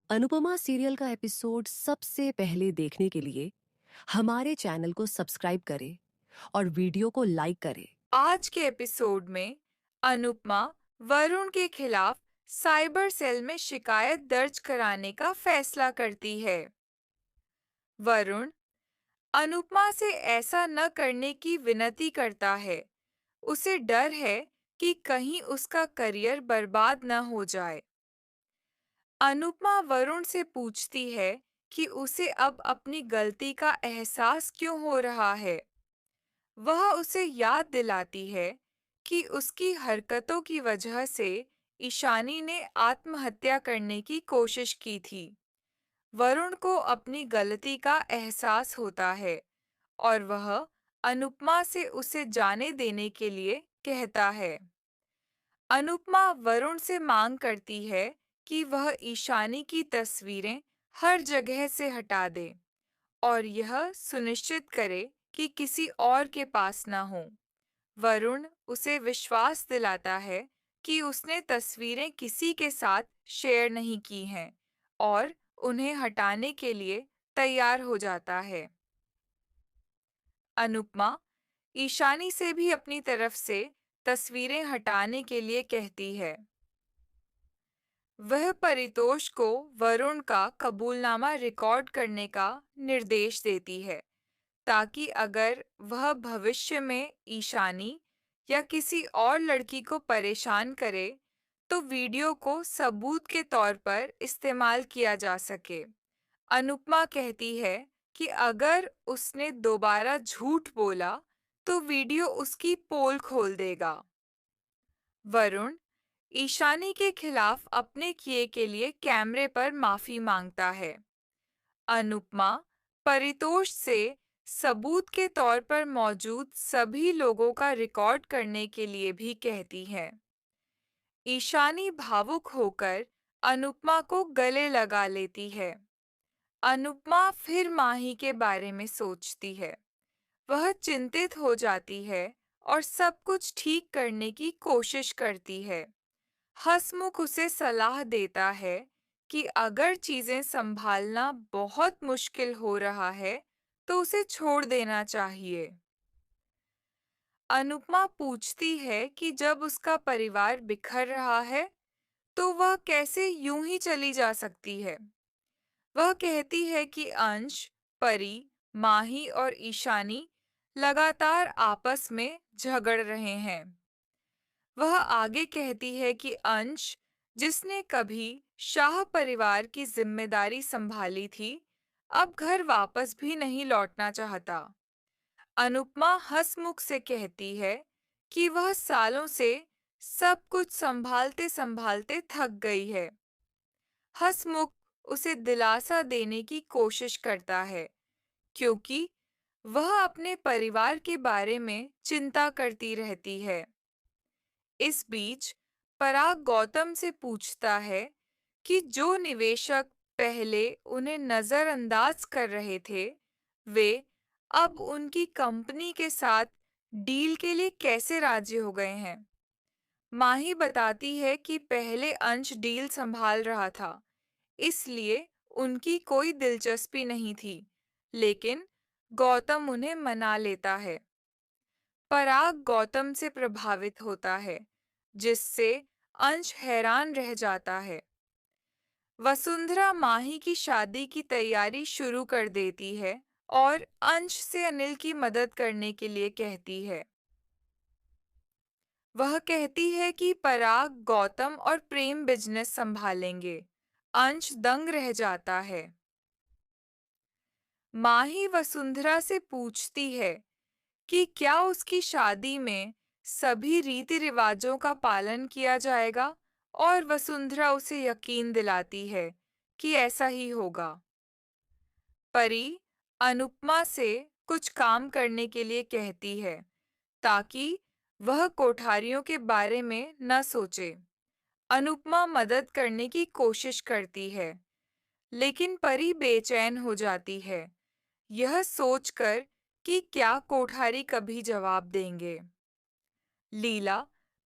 Anupama serial का episode सबसे पहले देखने के लिए हमारे चैनल को सब्सक्राइब करें और वीडियो को लाइक करें। आज के एपिसोड में अनुपमा वरुण के खिलाफ साइबर सेल में शिकायत दर्ज कराने का फैसला करती है। वरुण अनुपमा से ऐसा न करने की विनती करता है। उसे डर है कि कहीं उसका करियर बर्बाद न हो जाए। अनुपमा वरुण से पूछती है कि उसे अब अपनी गलती का एहसास क्यों हो रहा है। वह उसे याद दिलाती है कि उसकी हरकतों की वजह से ईशानी ने आत्महत्या करने की कोशिश की थी। वरुण को अपनी गलती का एहसास होता है और वह अनुपमा से उसे जाने देने के लिए कहता है। अनुपमा वरुण से मांग करती है कि वह ईशानी की तस्वीरें हर जगह से हटा दे और यह सुनिश्चित करे कि किसी और के पास न हो। वरुण उसे विश्वास दिलाता है कि उसने तस्वीरें किसी के साथ शेयर नहीं की हैं और उन्हें हटाने के लिए तैयार हो जाता है। अनुपमा ईशानी से भी अपनी तरफ से तस्वीरें हटाने के लिए कहती है। वह परितोष को वरुण का कबूलनामा रिकॉर्ड करने का निर्देश देती है ताकि अगर वह भविष्य में ईशानी या किसी और लड़की को परेशान करे तो वीडियो को सबूत के तौर पर इस्तेमाल किया जा सके। अनुपमा कहती है कि अगर उसने दोबारा झूठ बोला तो वीडियो उसकी पोल खोल देगा। वरुण ईशानी के खिलाफ अपने किए के लिए कैमरे पर माफी मांगता है। अनुपमा परितोष से सबूत के तौर पर मौजूद सभी लोगों का रिकॉर्ड करने के लिए भी कहती है। ईशानी भावुक होकर अनुपमा को गले लगा लेती है। अनुपमा फिर माही के बारे में सोचती है। वह चिंतित हो जाती है और सब कुछ ठीक करने की कोशिश करती है। हसमुख उसे सलाह देता है कि अगर चीजें संभालना बहुत मुश्किल हो रहा है तो उसे छोड़ देना चाहिए। अनुपमा पूछती है कि जब उसका परिवार बिखर रहा है तो वह कैसे यूं ही चली जा सकती है। वह कहती है कि अंश, परी, माही और ईशानी लगातार आपस में झगड़ रहे हैं। वह आगे कहती है कि अंश, जिसने कभी शाह परिवार की जिम्मेदारी संभाली थी, अब घर वापस भी नहीं लौटना चाहता। अनुपमा हंसमुख से कहती है कि वह सालों से सब कुछ संभालते संभालते थक गई है। हंसमुख उसे दिलासा देने की कोशिश करता है क्योंकि वह अपने परिवार के बारे में चिंता करती रहती है। इस बीच पराग गौतम से पूछता है कि जो निवेशक पहले उन्हें नजरअंदाज कर रहे थे, वे अब उनकी कंपनी के साथ डील के लिए कैसे राजी हो गए हैं। माही बताती है कि पहले अंश डील संभाल रहा था, इसलिए उनकी कोई दिलचस्पी नहीं थी, लेकिन गौतम उन्हें मना लेता है। पराग गौतम से प्रभावित होता है, जिससे अंश हैरान रह जाता है। वसुंधरा माही की शादी की तैयारी शुरू कर देती है और अंश से अनिल की मदद करने के लिए कहती है। वह कहती है कि पराग गौतम और प्रेम बिजनेस संभालेंगे। अंश दंग रह जाता है। माही वसुंधरा से पूछती है कि क्या उसकी शादी में सभी रीति रिवाजों का पालन किया जाएगा, और वसुंधरा उसे यकीन दिलाती है कि ऐसा ही होगा। परी अनुपमा से कुछ काम करने के लिए कहती है ताकि वह कोठारियों के बारे में न सोचे। अनुपमा मदद करने की कोशिश करती है, लेकिन परी बेचैन हो जाती है, यह सोचकर कि क्या कोठारी कभी जवाब देंगे। लीला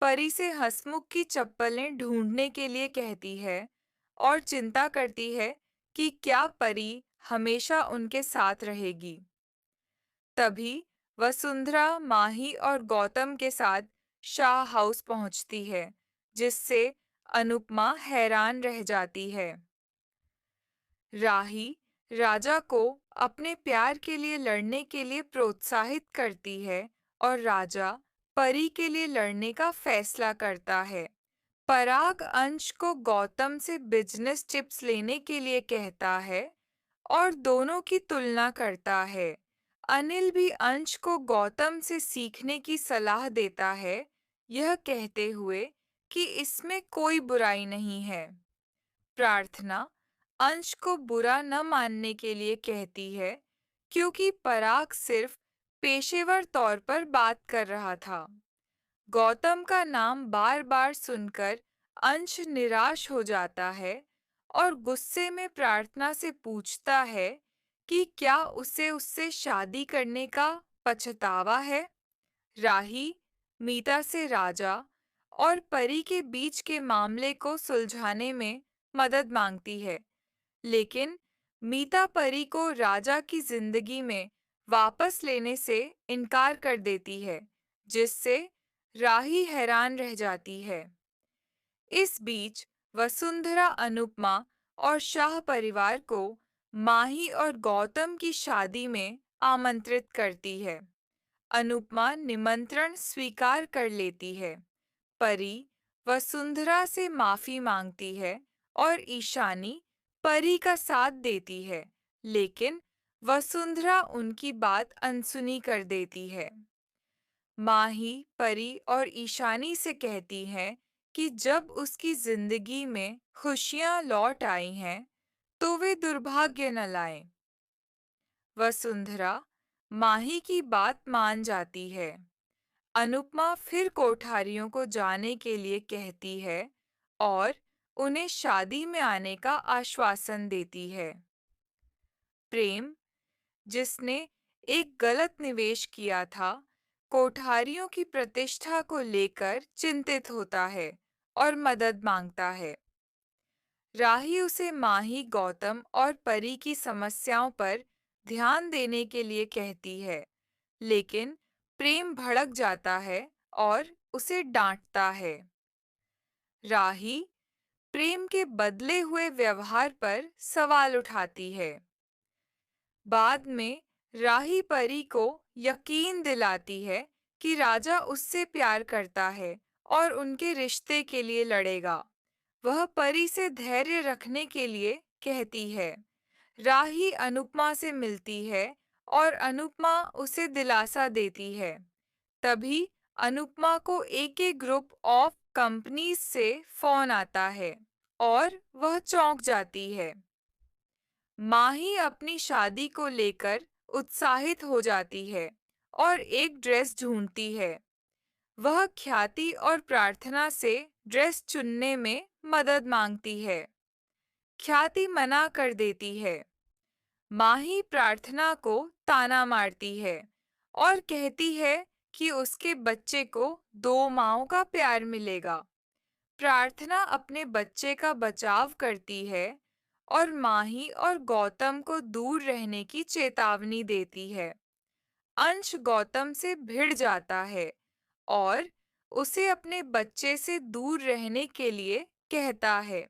परी से हंसमुख की चप्पलें ढूंढने के लिए कहती है और चिंता करती है कि क्या परी हमेशा उनके साथ रहेगी। तभी वसुंधरा माही और गौतम के साथ शाह हाउस पहुंचती है, जिससे अनुपमा हैरान रह जाती है। राही राजा को अपने प्यार के लिए लड़ने के लिए प्रोत्साहित करती है और राजा परी के लिए लड़ने का फैसला करता है। पराग अंश को गौतम से बिजनेस टिप्स लेने के लिए कहता है और दोनों की तुलना करता है। अनिल भी अंश को गौतम से सीखने की सलाह देता है, यह कहते हुए कि इसमें कोई बुराई नहीं है। प्रार्थना अंश को बुरा न मानने के लिए कहती है, क्योंकि पराग सिर्फ पेशेवर तौर पर बात कर रहा था। गौतम का नाम बार-बार सुनकर अंश निराश हो जाता है और गुस्से में प्रार्थना से पूछता है कि क्या उसे उससे शादी करने का पछतावा है। राही मीता से राजा और परी के बीच के मामले को सुलझाने में मदद मांगती है, लेकिन मीता परी को राजा की जिंदगी में वापस लेने से इनकार कर देती है, जिससे राही हैरान रह जाती है। इस बीच वसुंधरा अनुपमा और शाह परिवार को माही और गौतम की शादी में आमंत्रित करती है। अनुपमा निमंत्रण स्वीकार कर लेती है। परी वसुंधरा से माफी मांगती है और ईशानी परी का साथ देती है, लेकिन वसुंधरा उनकी बात अनसुनी कर देती है। माही परी और ईशानी से कहती है कि जब उसकी जिंदगी में खुशियां लौट आई हैं, तो वे दुर्भाग्य न लाएं। वसुंधरा माही की बात मान जाती है। अनुपमा फिर कोठारियों को जाने के लिए कहती है और उन्हें शादी में आने का आश्वासन देती है। प्रेम, जिसने एक गलत निवेश किया था, कोठारियों की प्रतिष्ठा को लेकर चिंतित होता है और मदद मांगता है। राही उसे माही गौतम और परी की समस्याओं पर ध्यान देने के लिए कहती है, लेकिन प्रेम भड़क जाता है और उसे डांटता है। राही प्रेम के बदले हुए व्यवहार पर सवाल उठाती है। बाद में राही परी को यकीन दिलाती है कि राजा उससे प्यार करता है और उनके रिश्ते के लिए लड़ेगा। वह परी से धैर्य रखने के लिए कहती है। राही अनुपमा से मिलती है और अनुपमा उसे दिलासा देती है। तभी अनुपमा को एके ग्रुप ऑफ कंपनीज से फोन आता है और वह चौंक जाती है। माही अपनी शादी को लेकर उत्साहित हो जाती है और एक ड्रेस ढूंढती है। वह ख्याति और प्रार्थना से ड्रेस चुनने में मदद मांगती है। ख्याति मना कर देती है। माही प्रार्थना को ताना मारती है और कहती है कि उसके बच्चे को दो माँओं का प्यार मिलेगा। प्रार्थना अपने बच्चे का बचाव करती है और माही और गौतम को दूर रहने की चेतावनी देती है। अंश गौतम से भिड़ जाता है और उसे अपने बच्चे से दूर रहने के लिए कहता है।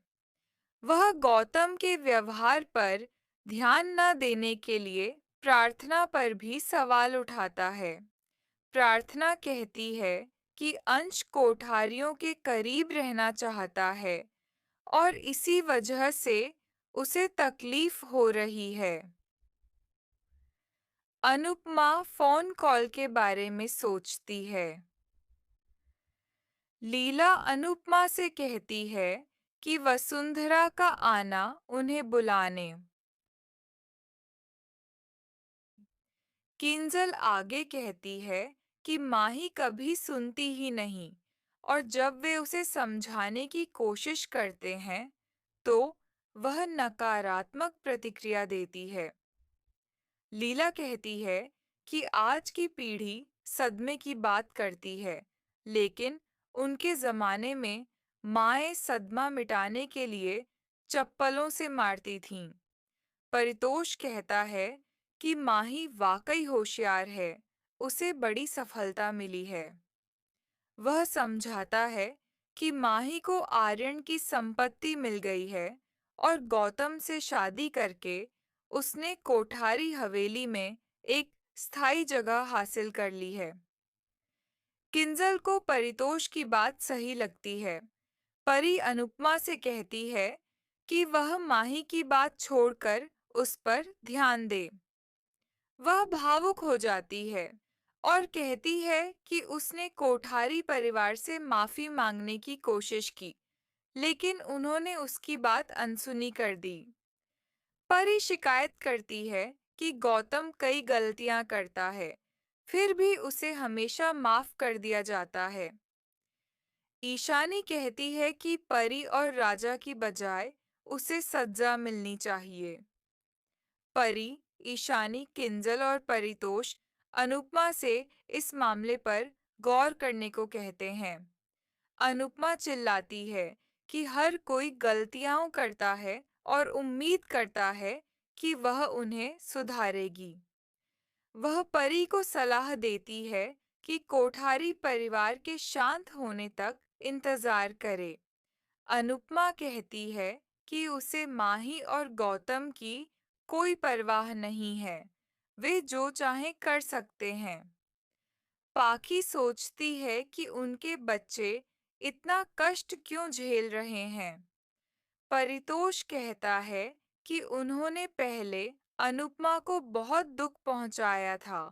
वह गौतम के व्यवहार पर ध्यान न देने के लिए प्रार्थना पर भी सवाल उठाता है। प्रार्थना कहती है कि अंश कोठारियों के करीब रहना चाहता है और इसी वजह से उसे तकलीफ हो रही है। अनुपमा फोन कॉल के बारे में सोचती है। लीला अनुपमा से कहती है कि वसुंधरा का आना उन्हें बुलाने। किंजल आगे कहती है कि माही कभी सुनती ही नहीं और जब वे उसे समझाने की कोशिश करते हैं, तो वह नकारात्मक प्रतिक्रिया देती है। लीला कहती है कि आज की पीढ़ी सदमे की बात करती है, लेकिन उनके जमाने में माएं सदमा मिटाने के लिए चप्पलों से मारती थीं। परितोष कहता है कि माही वाकई होशियार है, उसे बड़ी सफलता मिली है। वह समझाता है कि माही को आर्यन की संपत्ति मिल गई है और गौतम से शादी करके उसने कोठारी हवेली में एक स्थायी जगह हासिल कर ली है। किंजल को परितोष की बात सही लगती है। परी अनुपमा से कहती है कि वह माही की बात छोड़कर उस पर ध्यान दे। वह भावुक हो जाती है और कहती है कि उसने कोठारी परिवार से माफी मांगने की कोशिश की, लेकिन उन्होंने उसकी बात अनसुनी कर दी। परी शिकायत करती है कि गौतम कई गलतियां करता है, फिर भी उसे हमेशा माफ कर दिया जाता है। ईशानी कहती है कि परी और राजा की बजाय उसे सजा मिलनी चाहिए। परी, ईशानी, किंजल और परितोष अनुपमा से इस मामले पर गौर करने को कहते हैं। अनुपमा चिल्लाती है कि हर कोई गलतियां करता है और उम्मीद करता है कि वह उन्हें सुधारेगी। वह परी को सलाह देती है कि कोठारी परिवार के शांत होने तक इंतजार करे। अनुपमा कहती है कि उसे माही और गौतम की कोई परवाह नहीं है, वे जो चाहें कर सकते हैं। पाखी सोचती है कि उनके बच्चे इतना कष्ट क्यों झेल रहे हैं। परितोष कहता है कि उन्होंने पहले अनुपमा को बहुत दुख पहुंचाया था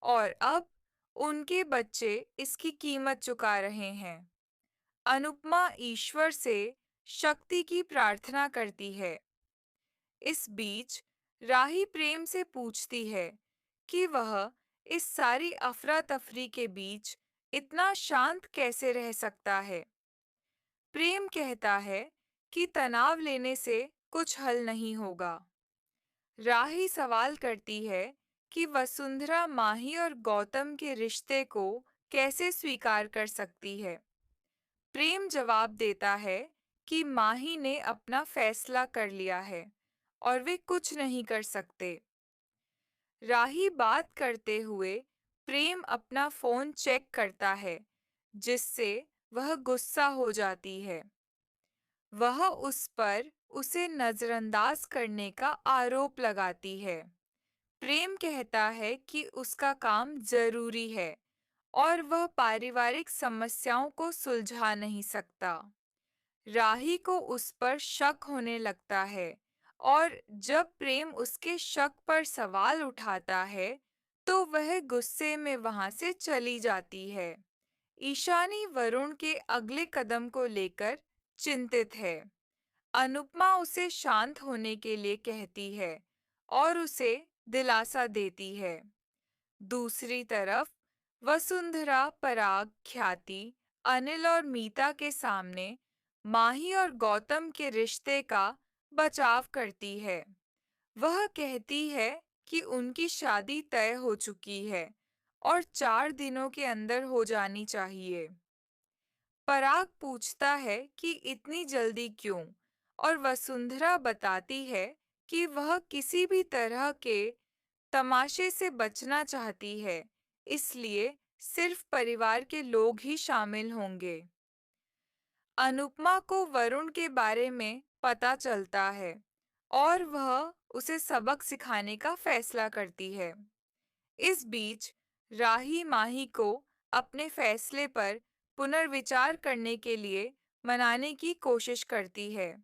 और अब उनके बच्चे इसकी कीमत चुका रहे हैं। अनुपमा ईश्वर से शक्ति की प्रार्थना करती है। इस बीच राही प्रेम से पूछती है कि वह इस सारी अफरा तफरी के बीच इतना शांत कैसे रह सकता है। प्रेम कहता है कि तनाव लेने से कुछ हल नहीं होगा। राही सवाल करती है कि वसुंधरा माही और गौतम के रिश्ते को कैसे स्वीकार कर सकती है। प्रेम जवाब देता है कि माही ने अपना फैसला कर लिया है और वे कुछ नहीं कर सकते। राही बात करते हुए प्रेम अपना फोन चेक करता है, जिससे वह गुस्सा हो जाती है। वह उस पर उसे नजरअंदाज करने का आरोप लगाती है। प्रेम कहता है कि उसका काम जरूरी है और वह पारिवारिक समस्याओं को सुलझा नहीं सकता। राही को उस पर शक होने लगता है और जब प्रेम उसके शक पर सवाल उठाता है, तो वह गुस्से में वहां से चली जाती है। ईशानी वरुण के अगले कदम को लेकर चिंतित है। अनुपमा उसे शांत होने के लिए कहती है और उसे दिलासा देती है। दूसरी तरफ वसुंधरा, पराग, ख्याति, अनिल और मीता के सामने माही और गौतम के रिश्ते का बचाव करती है। वह कहती है कि उनकी शादी तय हो चुकी है और 4 दिनों के अंदर हो जानी चाहिए। पराग पूछता है कि इतनी जल्दी क्यों, और वसुंधरा बताती है कि वह किसी भी तरह के तमाशे से बचना चाहती है, इसलिए सिर्फ परिवार के लोग ही शामिल होंगे। अनुपमा को वरुण के बारे में पता चलता है और वह उसे सबक सिखाने का फैसला करती है। इस बीच राही माही को अपने फैसले पर पुनर्विचार करने के लिए मनाने की कोशिश करती है।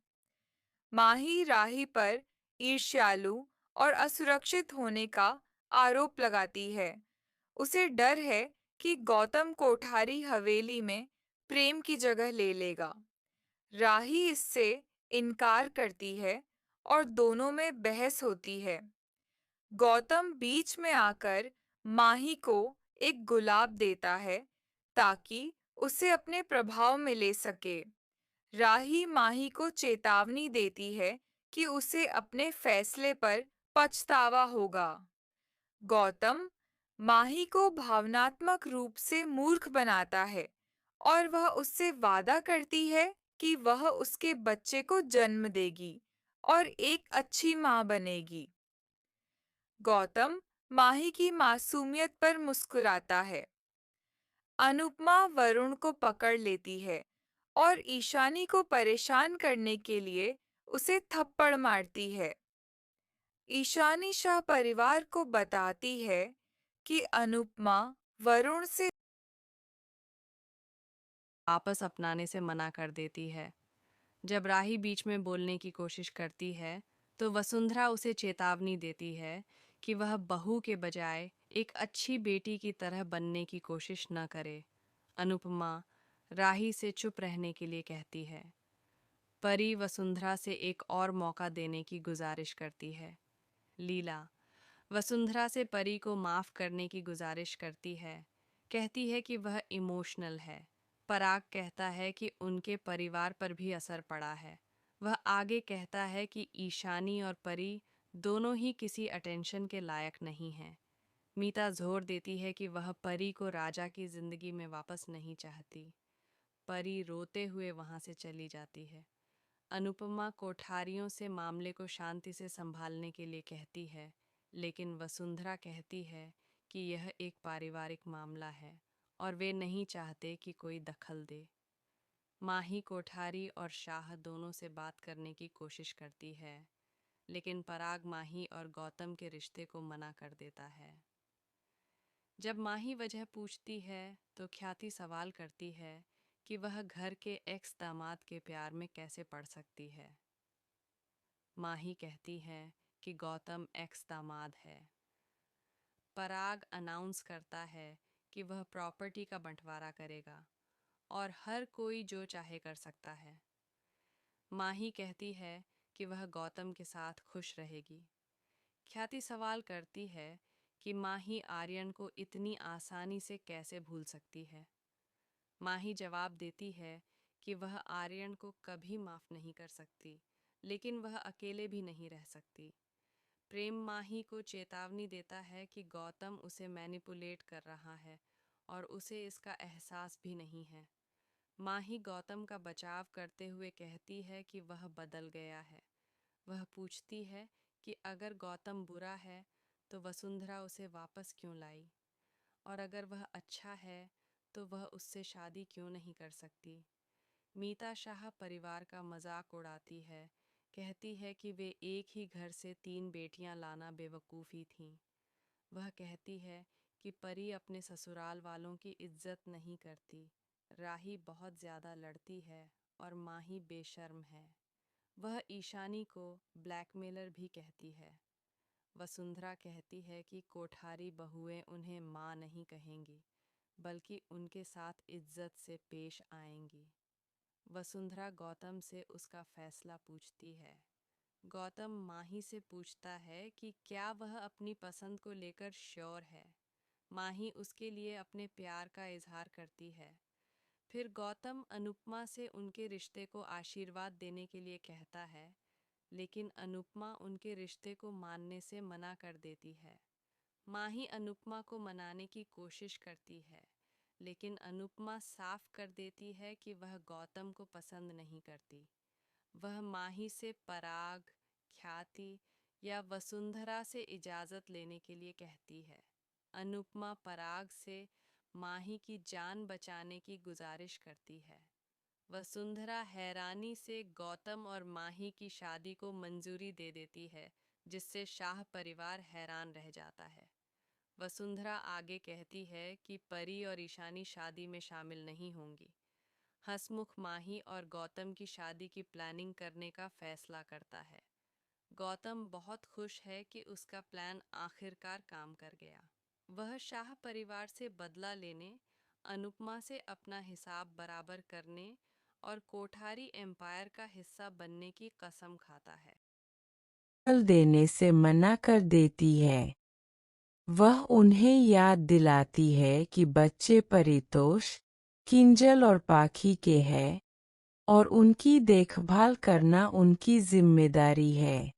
माही राही पर ईर्ष्यालु और असुरक्षित होने का आरोप लगाती है। उसे डर है कि गौतम कोठारी हवेली में प्रेम की जगह ले लेगा। राही इससे इनकार करती है और दोनों में बहस होती है। गौतम बीच में आकर माही को एक गुलाब देता है ताकि उसे अपने प्रभाव में ले सके। राही माही को चेतावनी देती है कि उसे अपने फैसले पर पछतावा होगा। गौतम माही को भावनात्मक रूप से मूर्ख बनाता है और वह उससे वादा करती है कि वह उसके बच्चे को जन्म देगी और एक अच्छी माँ बनेगी। गौतम माही की मासूमियत पर मुस्कुराता है। अनुपमा वरुण को पकड़ लेती है और ईशानी को परेशान करने के लिए उसे थप्पड़ मारती है। ईशानी शाह परिवार को बताती है कि अनुपमा वरुण से वापस अपनाने से मना कर देती है। जब राही बीच में बोलने की कोशिश करती है तो वसुंधरा उसे चेतावनी देती है कि वह बहू के बजाय एक अच्छी बेटी की तरह बनने की कोशिश न करे। अनुपमा राही से चुप रहने के लिए कहती है। परी वसुंधरा से एक और मौका देने की गुजारिश करती है। लीला वसुंधरा से परी को माफ करने की गुजारिश करती है। कहती है कि वह इमोशनल है। पराग कहता है कि उनके परिवार पर भी असर पड़ा है। वह आगे कहता है कि ईशानी और परी दोनों ही किसी अटेंशन के लायक नहीं हैं। मीता जोर देती है कि वह परी को राजा की जिंदगी में वापस नहीं चाहती। परी रोते हुए वहां से चली जाती है। अनुपमा कोठारियों से मामले को शांति से संभालने के लिए कहती है, लेकिन वसुंधरा कहती है कि यह एक पारिवारिक मामला है और वे नहीं चाहते कि कोई दखल दे। माही कोठारी और शाह दोनों से बात करने की कोशिश करती है, लेकिन पराग माही और गौतम के रिश्ते को मना कर देता है। जब माही वजह पूछती है तो ख्याति सवाल करती है कि वह घर के एक्स दामाद के प्यार में कैसे पड़ सकती है। माही कहती है कि गौतम एक्स दामाद है। पराग अनाउंस करता है कि वह प्रॉपर्टी का बंटवारा करेगा और हर कोई जो चाहे कर सकता है। माही कहती है कि वह गौतम के साथ खुश रहेगी। ख्याति सवाल करती है कि माही आर्यन को इतनी आसानी से कैसे भूल सकती है। माही जवाब देती है कि वह आर्यन को कभी माफ नहीं कर सकती, लेकिन वह अकेले भी नहीं रह सकती। प्रेम माही को चेतावनी देता है कि गौतम उसे मैनिपुलेट कर रहा है और उसे इसका एहसास भी नहीं है। माही गौतम का बचाव करते हुए कहती है कि वह बदल गया है। वह पूछती है कि अगर गौतम बुरा है तो वसुंधरा उसे वापस क्यों लाई, और अगर वह अच्छा है तो वह उससे शादी क्यों नहीं कर सकती। मीता शाह परिवार का मजाक उड़ाती है। कहती है कि वे एक ही घर से 3 बेटियां लाना बेवकूफ़ी थी। वह कहती है कि परी अपने ससुराल वालों की इज्जत नहीं करती। राही बहुत ज़्यादा लड़ती है और माही बेशर्म है। वह ईशानी को ब्लैकमेलर भी कहती है। वसुंधरा कहती है कि कोठारी बहुएं उन्हें माँ नहीं कहेंगी, बल्कि उनके साथ इज्जत से पेश आएंगी। वसुंधरा गौतम से उसका फैसला पूछती है। गौतम माही से पूछता है कि क्या वह अपनी पसंद को लेकर श्योर है। माही उसके लिए अपने प्यार का इजहार करती है। फिर गौतम अनुपमा से उनके रिश्ते को आशीर्वाद देने के लिए कहता है, लेकिन अनुपमा उनके रिश्ते को मानने से मना कर देती है। माही अनुपमा को मनाने की कोशिश करती है, लेकिन अनुपमा साफ कर देती है कि वह गौतम को पसंद नहीं करती। वह माही से पराग, ख्याति या वसुंधरा से इजाज़त लेने के लिए कहती है। अनुपमा पराग से माही की जान बचाने की गुजारिश करती है। वसुंधरा हैरानी से गौतम और माही की शादी को मंजूरी दे देती है, जिससे शाह परिवार हैरान रह जाता है। वसुंधरा आगे कहती है कि परी और ईशानी शादी में शामिल नहीं होंगी। हंसमुख माही और गौतम की शादी की प्लानिंग करने का फैसला करता है। गौतम बहुत खुश है कि उसका प्लान आखिरकार काम कर गया। वह शाह परिवार से बदला लेने, अनुपमा से अपना हिसाब बराबर करने और कोठारी एम्पायर का हिस्सा बनने की कसम खाता है। फल देने से मना कर देती है। वह उन्हें याद दिलाती है कि बच्चे परितोष, किंजल और पाखी के हैं और उनकी देखभाल करना उनकी जिम्मेदारी है।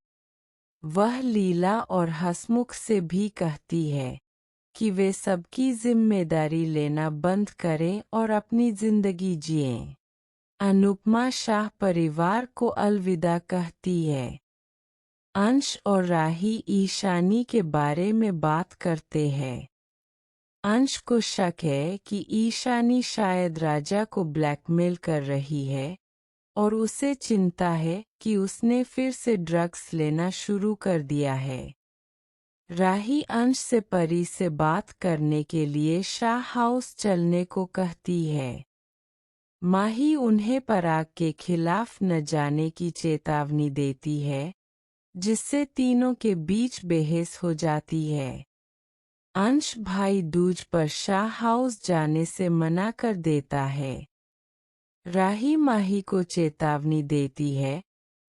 वह लीला और हंसमुख से भी कहती है कि वे सबकी जिम्मेदारी लेना बंद करें और अपनी जिंदगी जिएं। अनुपमा शाह परिवार को अलविदा कहती है। अंश और राही ईशानी के बारे में बात करते हैं। अंश को शक है कि ईशानी शायद राजा को ब्लैकमेल कर रही है और उसे चिंता है कि उसने फिर से ड्रग्स लेना शुरू कर दिया है। राही अंश से परी से बात करने के लिए शाह हाउस चलने को कहती है। माही उन्हें पराग के खिलाफ न जाने की चेतावनी देती है, जिससे तीनों के बीच बहस हो जाती है। अंश भाई दूज पर शाह हाउस जाने से मना कर देता है। राही माही को चेतावनी देती है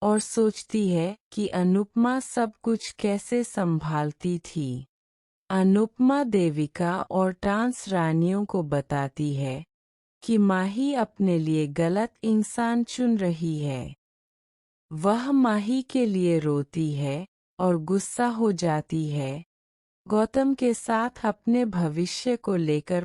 और सोचती है कि अनुपमा सब कुछ कैसे संभालती थी। अनुपमा देविका और टांस रानियों को बताती है कि माही अपने लिए गलत इंसान चुन रही है। वह माही के लिए रोती है और गुस्सा हो जाती है। गौतम के साथ अपने भविष्य को लेकर